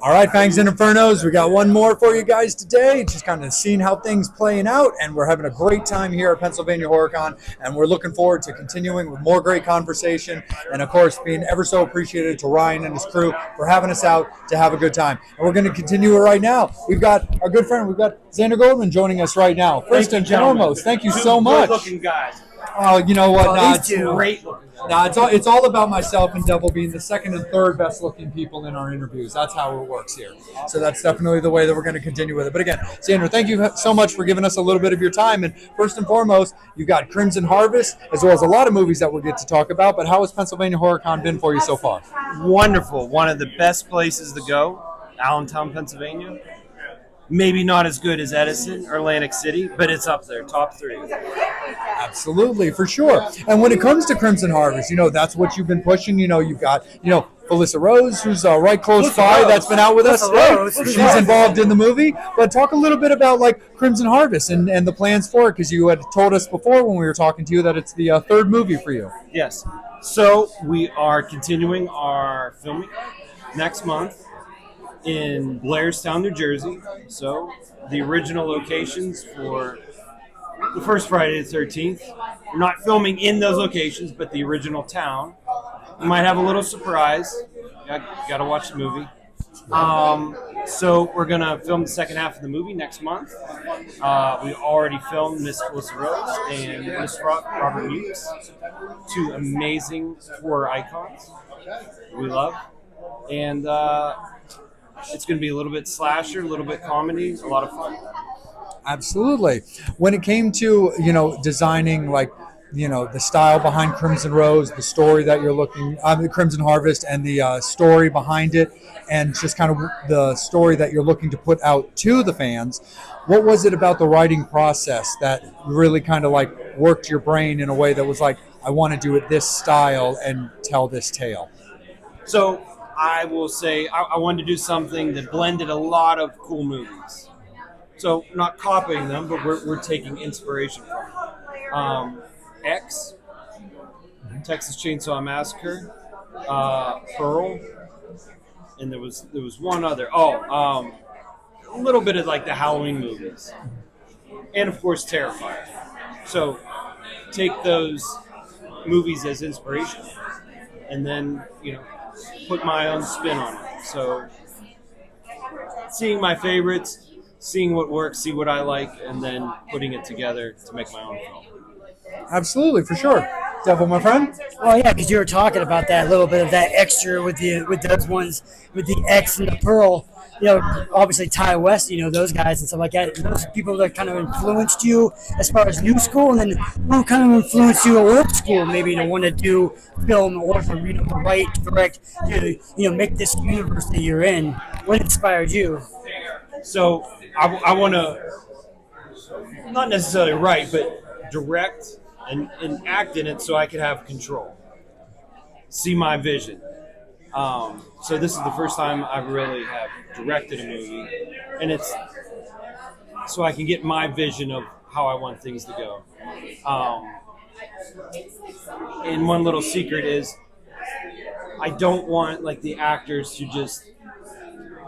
All right, Fangs and Infernos, we got one more for you guys today. Just kind of seeing how things playing out, and we're having a great time here at Pennsylvania HorrorCon, and we're looking forward to continuing with more great conversation, and of course, being ever so appreciated to Ryan and his crew for having us out to have a good time. And we're going to continue it right now. We've got our good friend, we've got Xander Goldman joining us right now. First and foremost, thank you so much. Good-looking guys. Oh, you know what? Great looking guys. It's all about myself and Devil being the second and third best looking people in our interviews. That's how it works here. So that's definitely the way that we're going to continue with it. But again, Xander, thank you so much for giving us a little bit of your time. And first and foremost, you've got Crimson Harvest, as well as a lot of movies that we'll get to talk about. But how has Pennsylvania HorrorCon been for you so far? Wonderful. One of the best places to go, Allentown, Pennsylvania. Maybe not as good as Edison or Atlantic City, but it's up there, top 3. Absolutely, for sure. And when it comes to Crimson Harvest, that's what you've been pushing. You've got, Felissa Rose, who's right close by, that's been out with us. Right? She's involved in the movie. But talk a little bit about Crimson Harvest and the plans for it, because you had told us before when we were talking to you that it's the third movie for you. Yes. So we are continuing our filming next month in Blairstown, New Jersey. So the original locations for the first Friday the 13th. We're not filming in those locations, but the original town. We might have a little surprise. Got to watch the movie. So we're going to film the second half of the movie next month. We already filmed Miss Felissa Rose and Miss Robert Mewes, 2 amazing horror icons we love. And it's going to be a little bit slasher, a little bit comedy, a lot of fun. Absolutely. When it came to, designing the style behind Crimson Rose, the story that you're looking, Crimson Harvest, and the story behind it, and just kind of the story that you're looking to put out to the fans, what was it about the writing process that really kind of worked your brain in a way that was I want to do it this style and tell this tale? So I will say I wanted to do something that blended a lot of cool movies. So not copying them, but we're taking inspiration from them. X, Texas Chainsaw Massacre, Pearl, and there was one other. A little bit of the Halloween movies, and of course Terrifier. So take those movies as inspiration, and then put my own spin on it. So seeing my favorites, seeing what works, see what I like, and then putting it together to make my own film. Absolutely, for sure. Devil, my friend? Well, yeah, because you were talking about that, a little bit of that extra with those ones, with the X and the Pearl. Obviously Ty West, those guys and stuff like that. Those people that kind of influenced you as far as new school, and then who kind of influenced you old school, maybe to want to do film or to write, direct, make this universe that you're in. What inspired you? So I want to not necessarily write, but direct and act in it so I could have control, see my vision. So this is the first time I really have directed a movie, and it's so I can get my vision of how I want things to go. And one little secret is I don't want the actors to just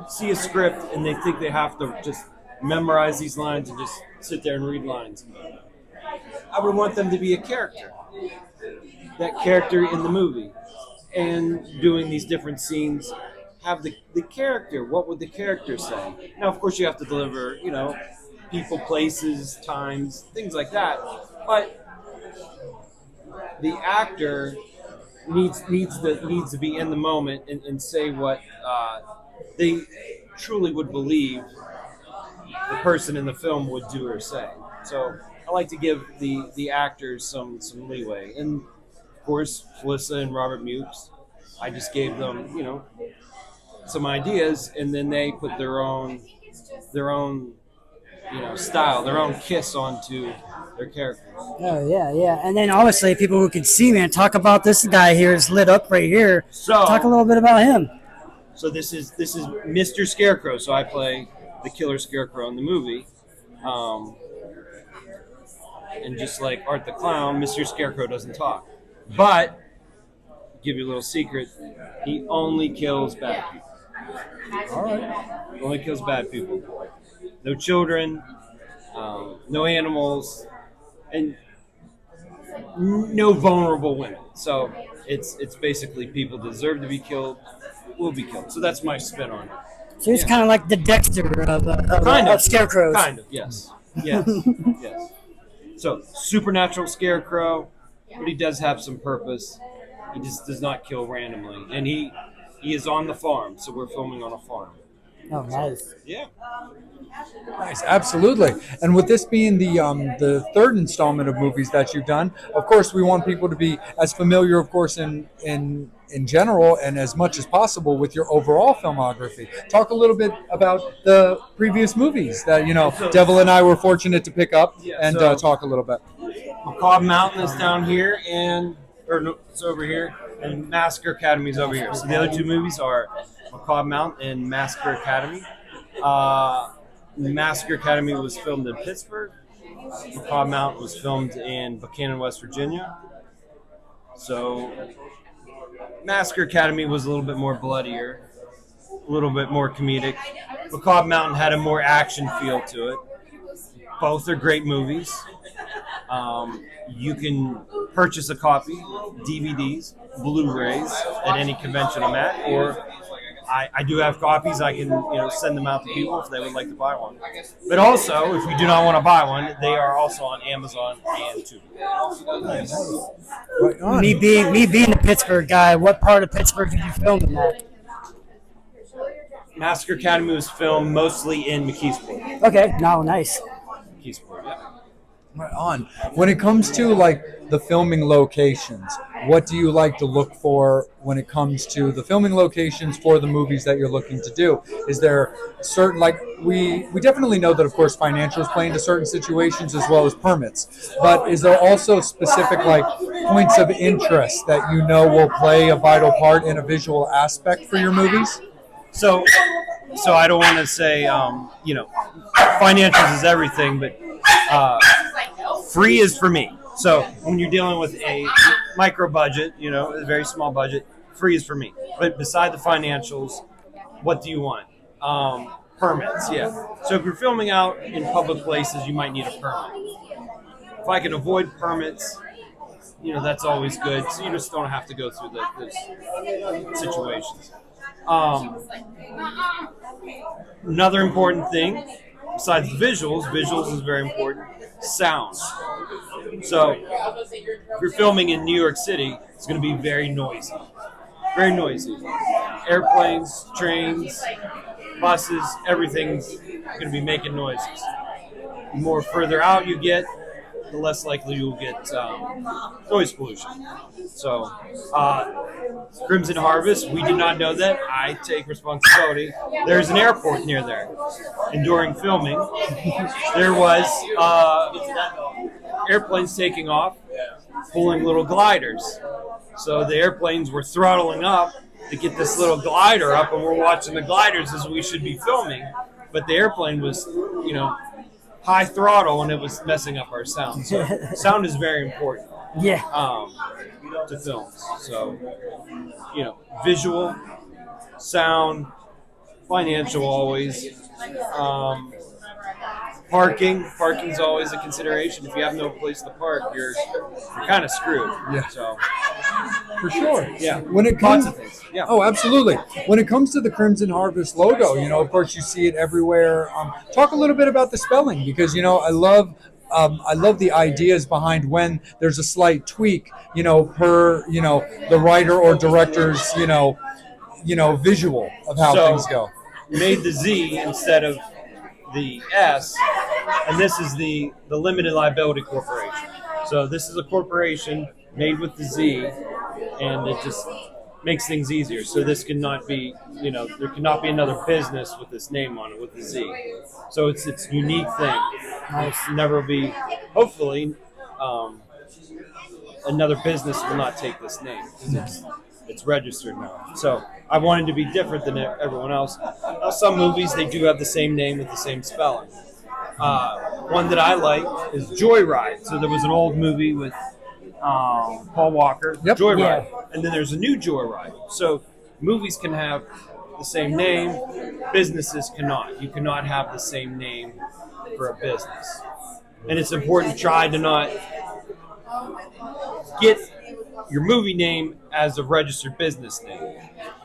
see a script and they think they have to just memorize these lines and just sit there and read lines. I would want them to be a character, that character in the movie, and doing these different scenes, have the character. What would the character say? Now, of course, you have to deliver, people, places, times, things like that. But the actor needs to be in the moment and say what they truly would believe the person in the film would do or say. So I like to give the actors some leeway. And of course, Felissa and Robert Mewes, I just gave them, some ideas, and then they put their own style, their own kiss onto their characters. Oh, yeah. And then obviously people who can see, man, talk about this guy here is lit up right here. So talk a little bit about him. So this is Mr. Scarecrow. So I play the killer Scarecrow in the movie. And just like Art the Clown, Mr. Scarecrow doesn't talk. But, give you a little secret, he only kills bad people. All right. It only kills bad people. No children, no animals, and no vulnerable women. So it's basically people deserve to be killed, will be killed. So that's my spin on it. So it's kind of like the Dexter Kind of of scarecrows. Kind of, yes, yes, yes. So supernatural scarecrow, but he does have some purpose. He just does not kill randomly, and he is on the farm. So we're filming on a farm. Oh, nice. Yeah. Nice, absolutely. And with this being the third installment of movies that you've done, of course, we want people to be as familiar, of course, in general and as much as possible with your overall filmography. Talk a little bit about the previous movies that Devil and I were fortunate to pick up and talk a little bit. Macabre Mountain is down here, it's over here, and Massacre Academy is over here. So the other two movies are Macabre Mountain and Massacre Academy. Massacre Academy was filmed in Pittsburgh. Macabre Mountain was filmed in Buchanan, West Virginia. So Massacre Academy was a little bit more bloodier, a little bit more comedic. Macabre Mountain had a more action feel to it. Both are great movies. You can purchase a copy, DVDs, Blu-rays at any convention I'm at, or I do have copies. I can send them out to people if they would like to buy one. But also, if you do not want to buy one, they are also on Amazon and Tubi. Nice. Right on. Me being a Pittsburgh guy, what part of Pittsburgh did you film in that? Massacre Academy was filmed mostly in McKeesport. Okay, no, nice. McKeesport, yeah. Right on. When it comes to like the filming locations, what do you like to look for when it comes to the filming locations for the movies that you're looking to do? Is there certain, like we definitely know that of course financials play into certain situations as well as permits, but is there also specific like points of interest that will play a vital part in a visual aspect for your movies? So I don't want to say financials is everything, but free is for me. So when you're dealing with a micro budget, a very small budget, free is for me. But beside the financials, what do you want? Permits, yeah. So if you're filming out in public places, you might need a permit. If I can avoid permits, that's always good. So you just don't have to go through those situations. Another important thing, besides visuals is very important. Sound. So if you're filming in New York City, it's going to be very noisy. Very noisy. Airplanes, trains, buses, everything's going to be making noises. The more further out you get, the less likely you'll get noise pollution. So, Crimson Harvest, we did not know that. I take responsibility. There's an airport near there. And during filming, there was airplanes taking off, pulling little gliders. So the airplanes were throttling up to get this little glider up, and we're watching the gliders as we should be filming. But the airplane was, high throttle, and it was messing up our sound. So sound is very important. Yeah. To films. So, visual, sound, financial always. Parking's always a consideration. If you have no place to park, you're kind of screwed. Yeah. So, for sure. Yeah. When it comes, lots of things. Yeah. Oh, absolutely. When it comes to the Crimson Harvest logo, of course you see it everywhere. Talk a little bit about the spelling because I love the ideas behind when there's a slight tweak, per the writer or director's visual of how things go. Made the Z instead of the S, and this is the Limited Liability Corporation. So this is a corporation made with the Z, and it just makes things easier. So this cannot be, there cannot be another business with this name on it with the Z. So it's a unique thing. It's never be, hopefully, another business will not take this name because it's registered now. So I wanted to be different than everyone else. Now, some movies, they do have the same name with the same spelling. One that I like is Joyride. So there was an old movie with Paul Walker, Yep. Joyride. Yeah. And then there's a new Joyride. So movies can have the same name. Businesses cannot. You cannot have the same name for a business. And it's important to try to not get your movie name as a registered business name.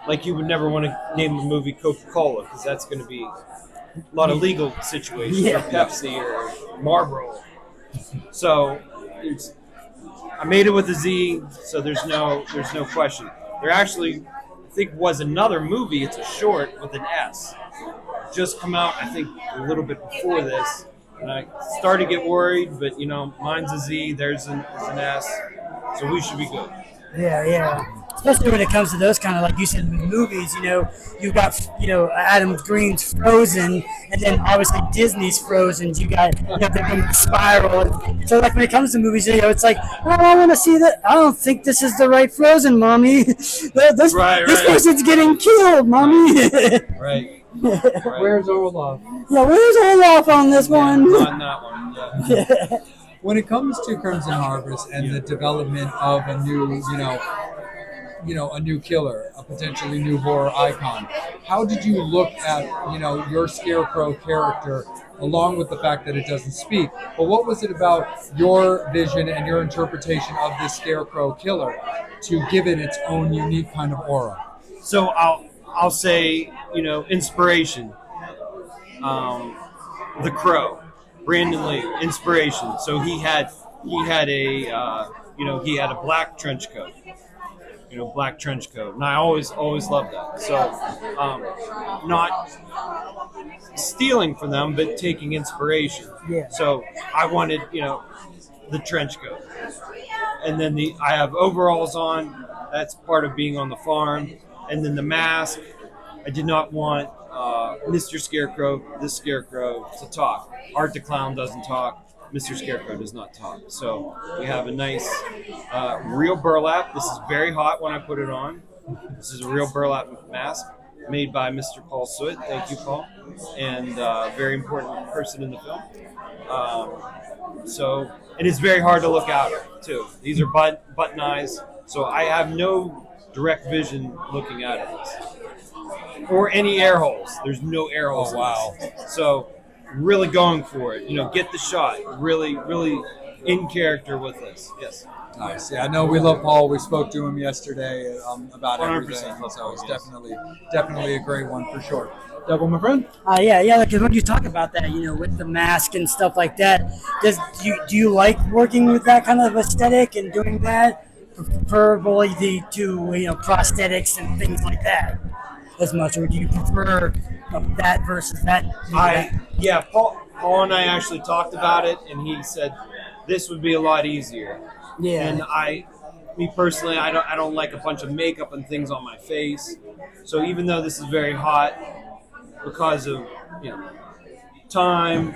Like you would never want to name a movie Coca-Cola because that's going to be a lot of legal situations, or Pepsi or Marlboro. So I made it with a Z, so there's no question. There actually, I think, was another movie. It's a short with an S. Just come out, I think, a little bit before this, and I started to get worried. But mine's a Z, theirs is an S, so we should be good. Yeah. Especially when it comes to those kind of, like you said, movies, you've got, Adam Green's Frozen, and then obviously Disney's Frozen. You got, the Spiral. So, like, when it comes to movies, it's like, oh, I want to see that. I don't think this is the right Frozen, Mommy. This person's getting killed, Mommy. Right. Where's Olaf? Yeah, where's Olaf on this one? On that one, yeah. When it comes to Crimson Harvest and the development of a new, a new killer, a potentially new horror icon, how did you look at, your Scarecrow character, along with the fact that it doesn't speak? But what was it about your vision and your interpretation of this Scarecrow killer to give it its own unique kind of aura? So I'll say, inspiration. The Crow. Brandon Lee, inspiration. So he had a black trench coat, and I always loved that. So, not stealing from them, but taking inspiration. Yeah. So I wanted, the trench coat, and then I have overalls on. That's part of being on the farm, and then the mask. I did not want Mr. Scarecrow, this Scarecrow, to talk. Art the Clown doesn't talk. Mr. Scarecrow does not talk. So we have a nice real burlap. This is very hot when I put it on. This is a real burlap mask made by Mr. Paul Soot. Thank you, Paul. And very important person in the film. So it is very hard to look out at, too. These are button eyes. So I have no direct vision looking at it. Or any air holes. There's no air holes. Oh, wow. So really going for it. Get the shot. Really, really in character with this. Yes. Nice. Yeah, I know we love Paul. We spoke to him yesterday about 100% everything. So it's definitely a great one for sure. Devil, my friend? Yeah. Because when you talk about that, with the mask and stuff like that, do you like working with that kind of aesthetic and doing that? Preferably to prosthetics and things like that as much, or do you prefer that versus that? Paul and I actually talked about it, and he said this would be a lot easier. Yeah. And me personally, I don't like a bunch of makeup and things on my face. So even though this is very hot, because of time,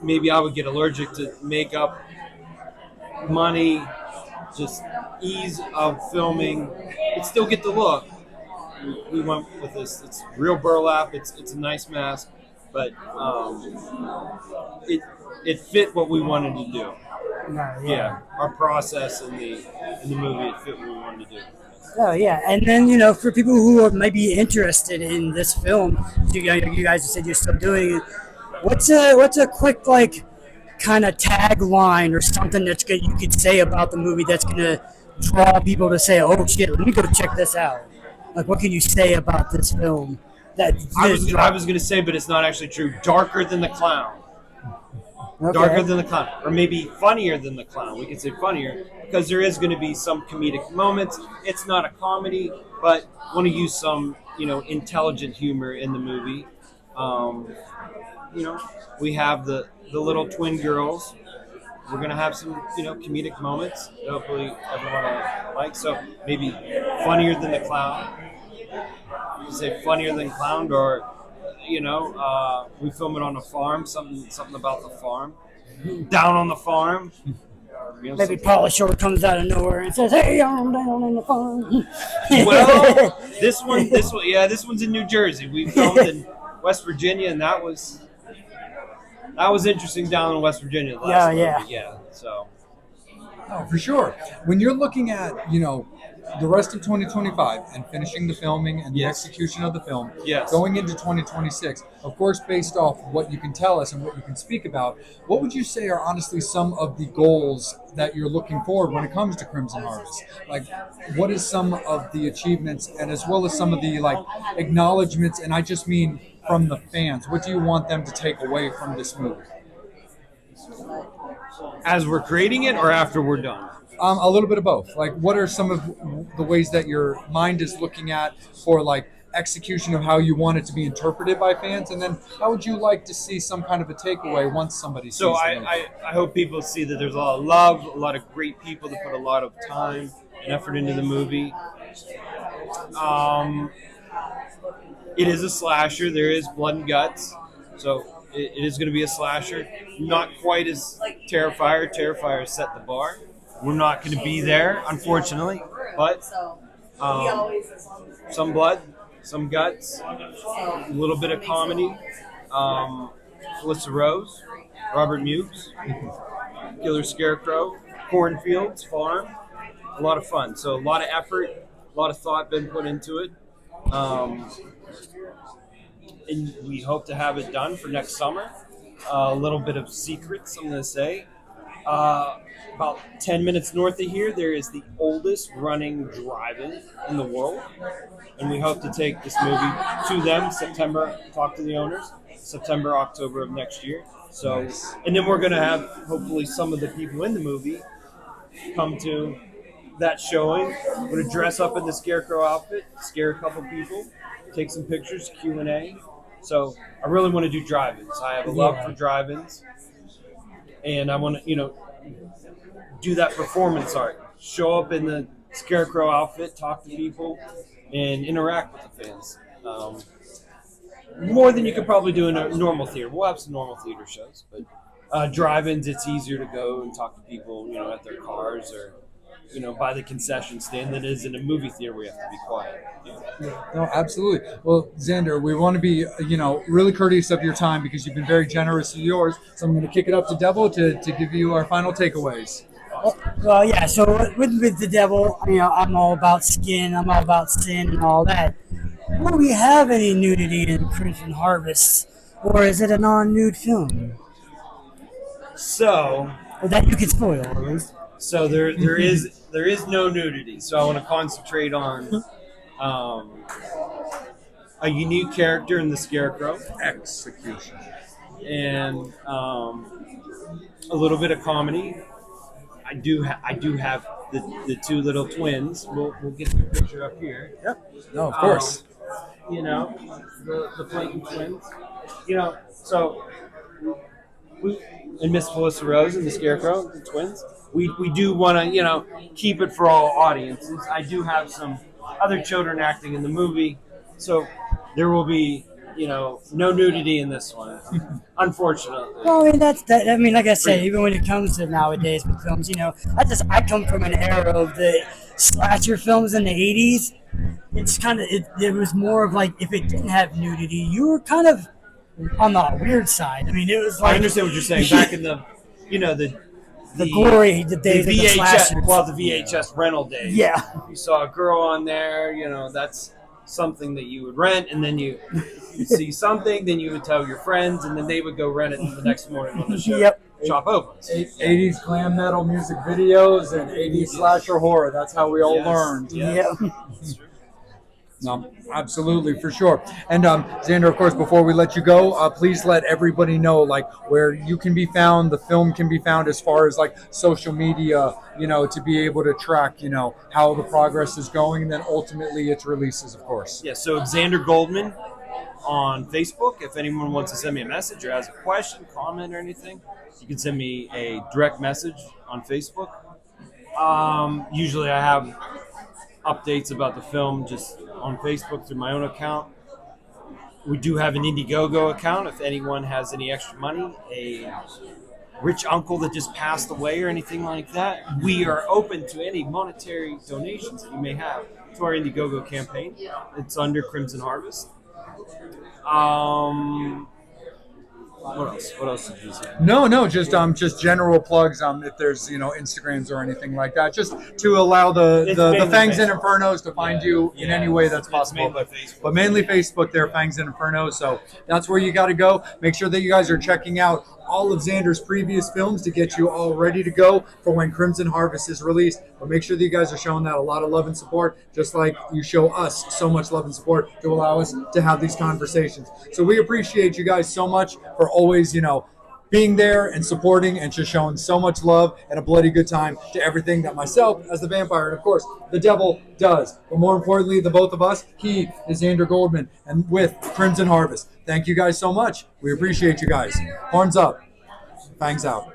maybe I would get allergic to makeup, money, just ease of filming. It'd still get the look. We went with this. It's real burlap. It's a nice mask, but it fit what we wanted to do. Yeah, our process in the movie, it fit what we wanted to do. Oh yeah, and then for people who might be interested in this film, you guys said you're still doing it. What's a quick kind of tagline or something that you could say about the movie that's gonna draw people to say, oh shit, let me go check this out? Like, what can you say about this film? I was gonna say, but it's not actually true. Darker than the Clown. Okay. Darker than the Clown, or maybe funnier than the Clown. We could say funnier because there is going to be some comedic moments. It's not a comedy, but want to use some intelligent humor in the movie. We have the little twin girls. We're going to have some comedic moments that hopefully everyone will like. So maybe funnier than the Clown. You could say funnier than Clown, or we film it on a farm. Something about the farm. Down on the farm. Maybe Paula Shore comes out of nowhere and says, "Hey, I'm down on the farm." Well, this one's in New Jersey. We filmed in West Virginia, and that was interesting down in West Virginia. Last movie. Yeah. So Oh, for sure. When you're looking at, the rest of 2025 and finishing the filming and the Yes. execution of the film, Yes. going into 2026, of course, based off what you can tell us and what you can speak about, what would you say are honestly some of the goals that you're looking forward when it comes to Crimson Harvest? Like, what is some of the achievements and as well as some of the like acknowledgments? And I just mean from the fans. What do you want them to take away from this movie? As we're creating it or after we're done? A little bit of both. Like, what are some of the ways that your mind is looking at for like execution of how you want it to be interpreted by fans, and then how would you like to see some kind of a takeaway once somebody sees So the movie? I hope people see that there's a lot of love, a lot of great people that put a lot of time and effort into the movie. It is a slasher. There is blood and guts. So it is going to be a slasher. Not quite as Terrifier. Terrifier set the bar. We're not going to be there, unfortunately. But some blood, some guts, a little bit of comedy. Felissa Rose, Robert Mukes, Killer Scarecrow, Cornfields Farm. A lot of fun. So a lot of effort, a lot of thought been put into it. And we hope to have it done for next summer. A little bit of secrets, I'm going to say. About 10 minutes north of here, there is the oldest running drive-in in the world. And we hope to take this movie to them September, talk to the owners, September, October of next year. So, and then we're going to have, hopefully, some of the people in the movie come to that showing. We're going to dress up in the Scarecrow outfit, scare a couple people, take some pictures, Q&A. So I really want to do drive-ins. I have a love for drive-ins. And I want to, do that performance art. Show up in the Scarecrow outfit, talk to people, and interact with the fans. More than you could probably do in a normal theater. We'll have some normal theater shows, but drive-ins, it's easier to go and talk to people, at their cars or, by the concession stand than it is in a movie theater where you have to be quiet. No, absolutely. Well, Xander, we want to be, really courteous of your time because you've been very generous of yours. So I'm going to kick it up to Devil to give you our final takeaways. Well, yeah. So with the devil, I'm all about skin. I'm all about sin and all that. Will we have any nudity in Crimson Harvest, or is it a non-nude film? So, Or that you can spoil, at least. so there is no nudity. So I want to concentrate on a unique character in the Scarecrow Execution. and a little bit of comedy. I do have the two little twins. We'll get the picture up here. Yep. No, of course. The Plankton twins. So we and Miss Felissa Rose and the Scarecrow, the twins. We do want to keep it for all audiences. I do have some other children acting in the movie, so there will be no nudity in this one, unfortunately. Well, I mean like I said, even when it comes to nowadays with films, I come from an era of the slasher films in the '80s. It's kind of it was more of like if it didn't have nudity, you were kind of on the weird side. I mean, it was like I understand what you're saying. Back in the the glory, the days of the slashers. well, the VHS rental days. Yeah. You saw a girl on there, that's something that you would rent, and then you'd see something, then you would tell your friends, and then they would go rent it the next morning when the shop opens. 80s glam metal music videos and 80s slasher horror. That's how we all learned. Yes. Yeah. No, absolutely, for sure. And Xander, of course, before we let you go, please let everybody know where you can be found, the film can be found as far as social media, to be able to track, how the progress is going, and then ultimately its releases, of course. Yeah, so Xander Goldman on Facebook. If anyone wants to send me a message or has a question, comment, or anything, you can send me a direct message on Facebook. Usually I have updates about the film just on Facebook through my own account. We do have an Indiegogo account if anyone has any extra money, a rich uncle that just passed away or anything like that. We are open to any monetary donations that you may have to our Indiegogo campaign. It's under Crimson Harvest. What else? What else did you say? No, just general plugs. If there's Instagrams or anything like that, just to allow It's the mainly Fangs and Facebook. Infernos to find you in any way that's It's possible. mainly Facebook. But mainly Facebook, there, Fangs and Infernos. So that's where you got to go. Make sure that you guys are checking out all of Xander's previous films to get you all ready to go for when Crimson Harvest is released. But make sure that you guys are showing that a lot of love and support, just like you show us so much love and support to allow us to have these conversations. So we appreciate you guys so much for always, being there and supporting and just showing so much love and a bloody good time to everything that myself as the vampire and of course the devil does. But more importantly, the both of us, he is Xander Goldman and with Crimson Harvest. Thank you guys so much. We appreciate you guys. Horns up. Fangs out.